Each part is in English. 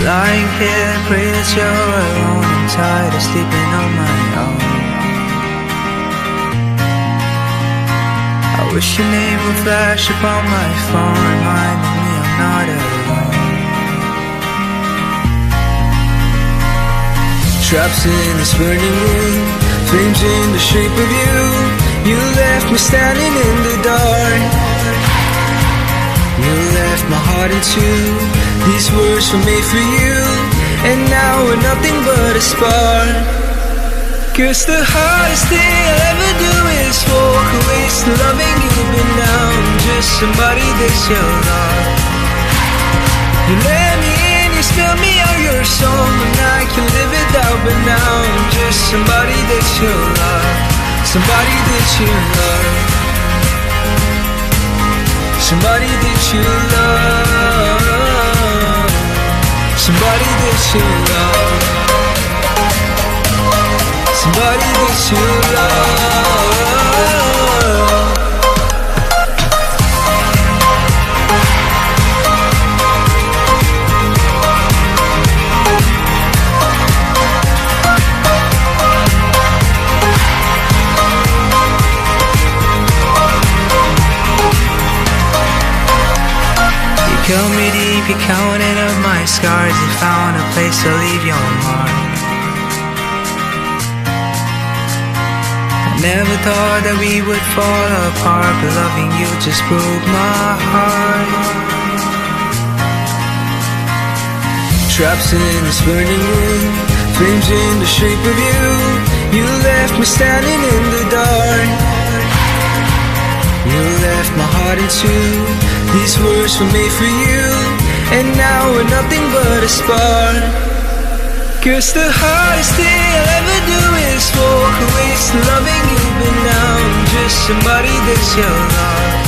Lying here, pray that you're alone. I'm tired of sleeping on my own. I wish your name would flash upon my phone, reminding me I'm not alone. Traps in this burning room, flames in the shape of you. You left me standing in the dark. You left my heart in two. These words were made for you, and now we're nothing but a spark. Cause the hardest thing I'll ever do is walk away, still loving you, but now I'm just somebody that you love. You let me in, you spill me out your song, and I can live without, but now I'm just somebody that you love. Somebody that you love. Somebody that you love. Somebody that you love. Somebody that you love. You killed me deep, you counted up my scars. You found a place to leave your mark. I never thought that we would fall apart, but loving you just broke my heart. Traps in this burning room, flames in the shape of you. You left me standing in the dark. You left my heart in two. These words were made for you, and now we're nothing but a spark. Cause the hardest thing I'll ever do is walk away, still loving you, but now I'm just somebody that you love.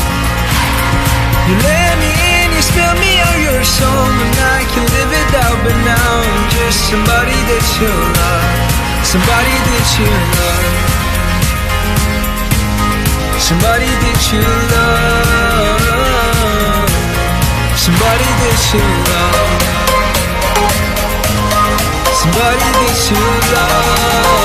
You let me in, you spill me out your song, and I can live without, but now I'm just somebody that you love. Somebody that you love. Somebody that you love. Somebody that you love. Somebody that you love.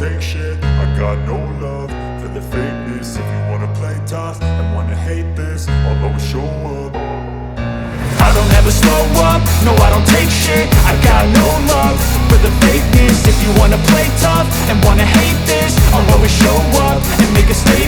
take shit. I got no love for the fakeness. If you wanna play tough and wanna hate this, I'll always show up. I don't ever slow up, No, I don't take shit, I got no love for the fakeness. If you wanna play tough and wanna hate this, I'll always show up and make a statement.